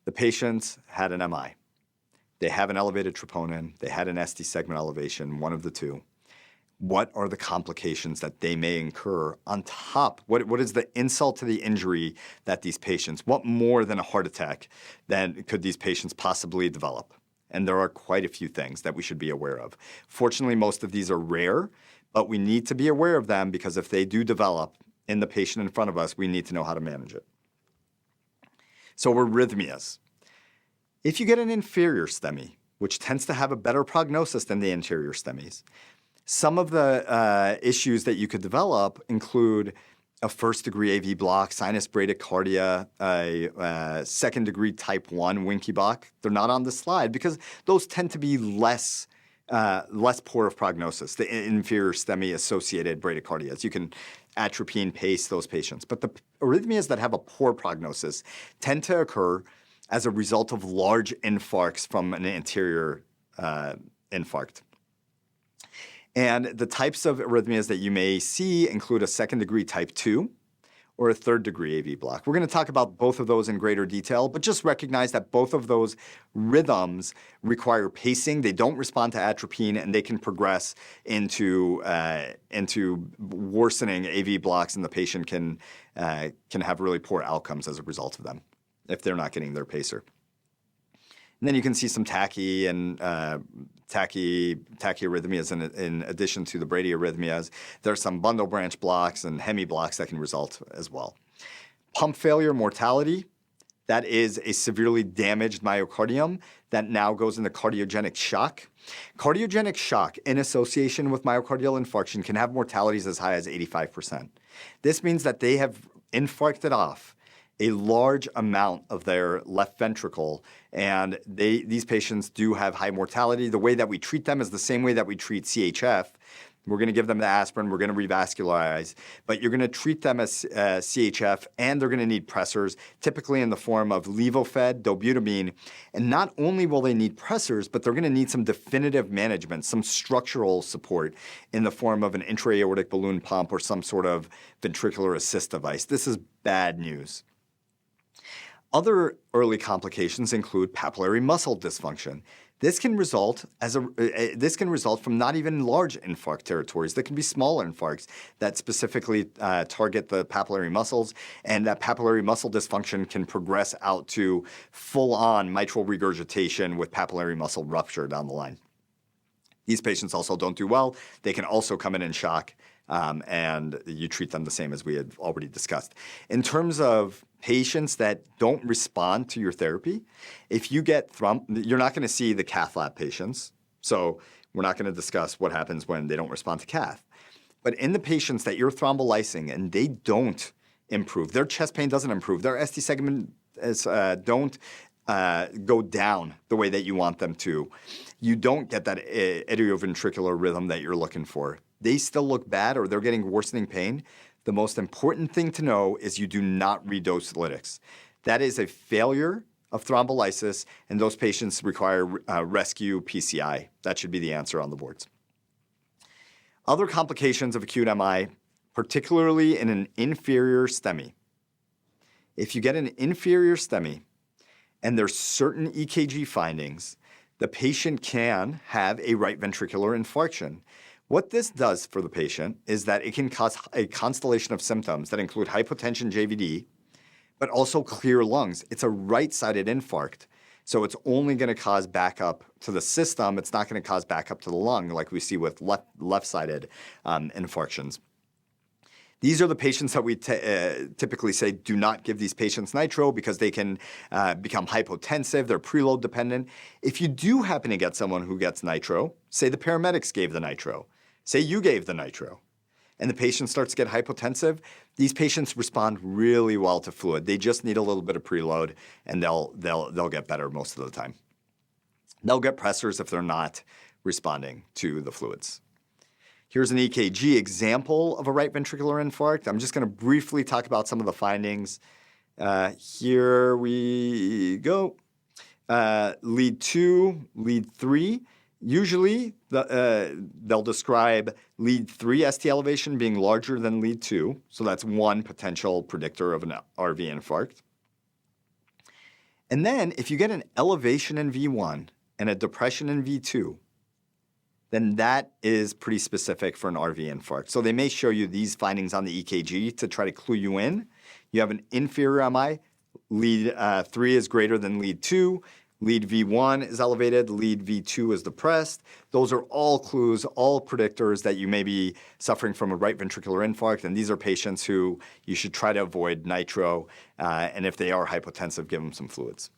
The patients had an MI. They have an elevated troponin. They had an ST segment elevation, one of the two. What are the complications that they may incur on top? What is the insult to the injury that these patients, what more than a heart attack then could these patients possibly develop? And there are quite a few things that we should be aware of. Fortunately, most of these are rare, but we need to be aware of them because if they do develop in the patient in front of us, we need to know how to manage it. So arrhythmias. If you get an inferior STEMI, which tends to have a better prognosis than the anterior STEMIs, some of the issues that you could develop include a first-degree AV block, sinus bradycardia, a second-degree type 1 Winky block. They're not on the slide because those tend to be less poor of prognosis, the inferior STEMI-associated bradycardias. You can atropine and pace those patients. But the arrhythmias that have a poor prognosis tend to occur as a result of large infarcts from an anterior infarct. And the types of arrhythmias that you may see include a second-degree type 2 or a third-degree AV block. We're going to talk about both of those in greater detail, but just recognize that both of those rhythms require pacing. They don't respond to atropine, and they can progress into worsening AV blocks, and the patient can have really poor outcomes as a result of them if they're not getting their pacer. And then you can see some tachyarrhythmias in addition to the bradyarrhythmias. There are some bundle branch blocks and hemi blocks that can result as well. Pump failure mortality, that is a severely damaged myocardium that now goes into cardiogenic shock. Cardiogenic shock in association with myocardial infarction can have mortalities as high as 85%. This means that they have infarcted off a large amount of their left ventricle, and these patients do have high mortality. The way that we treat them is the same way that we treat CHF. We're going to give them the aspirin, we're going to revascularize, but you're going to treat them as CHF, and they're going to need pressors, typically in the form of levofed, dobutamine. And not only will they need pressors, but they're going to need some definitive management, some structural support in the form of an intra-aortic balloon pump or some sort of ventricular assist device. This is bad news. Other early complications include papillary muscle dysfunction. This can result from not even large infarct territories. There can be small infarcts that specifically target the papillary muscles, and that papillary muscle dysfunction can progress out to full-on mitral regurgitation with papillary muscle rupture down the line. These patients also don't do well. They can also come in shock, and you treat them the same as we had already discussed. In terms of patients that don't respond to your therapy, if you get you're not going to see the cath lab patients, so we're not going to discuss what happens when they don't respond to cath. But in the patients that you're thrombolysing and they don't improve, their chest pain doesn't improve, their ST segment don't go down the way that you want them to, you don't get that idioventricular rhythm that you're looking for. They still look bad or they're getting worsening pain. The most important thing to know is you do not redose lytics. That is a failure of thrombolysis, and those patients require rescue PCI. That should be the answer on the boards. Other complications of acute MI, particularly in an inferior STEMI. If you get an inferior STEMI and there's certain EKG findings, the patient can have a right ventricular infarction. What this does for the patient is that it can cause a constellation of symptoms that include hypotension, JVD, but also clear lungs. It's a right-sided infarct, so it's only going to cause backup to the system. It's not going to cause backup to the lung like we see with left-sided infarctions. These are the patients that we typically say do not give these patients nitro because they can become hypotensive, they're preload dependent. If you do happen to get someone who gets nitro, say the paramedics gave the nitro, say you gave the nitro, and the patient starts to get hypotensive, these patients respond really well to fluid. They just need a little bit of preload, and they'll get better most of the time. They'll get pressors if they're not responding to the fluids. Here's an EKG example of a right ventricular infarct. I'm just going to briefly talk about some of the findings. Here we go. Lead 2, lead 3. Usually, they'll describe lead 3 ST elevation being larger than lead 2. So that's one potential predictor of an RV infarct. And then if you get an elevation in V1 and a depression in V2, then that is pretty specific for an RV infarct. So they may show you these findings on the EKG to try to clue you in. You have an inferior MI, lead 3 is greater than lead 2, lead V1 is elevated, lead V2 is depressed. Those are all clues, all predictors that you may be suffering from a right ventricular infarct, and these are patients who you should try to avoid nitro, and if they are hypotensive, give them some fluids.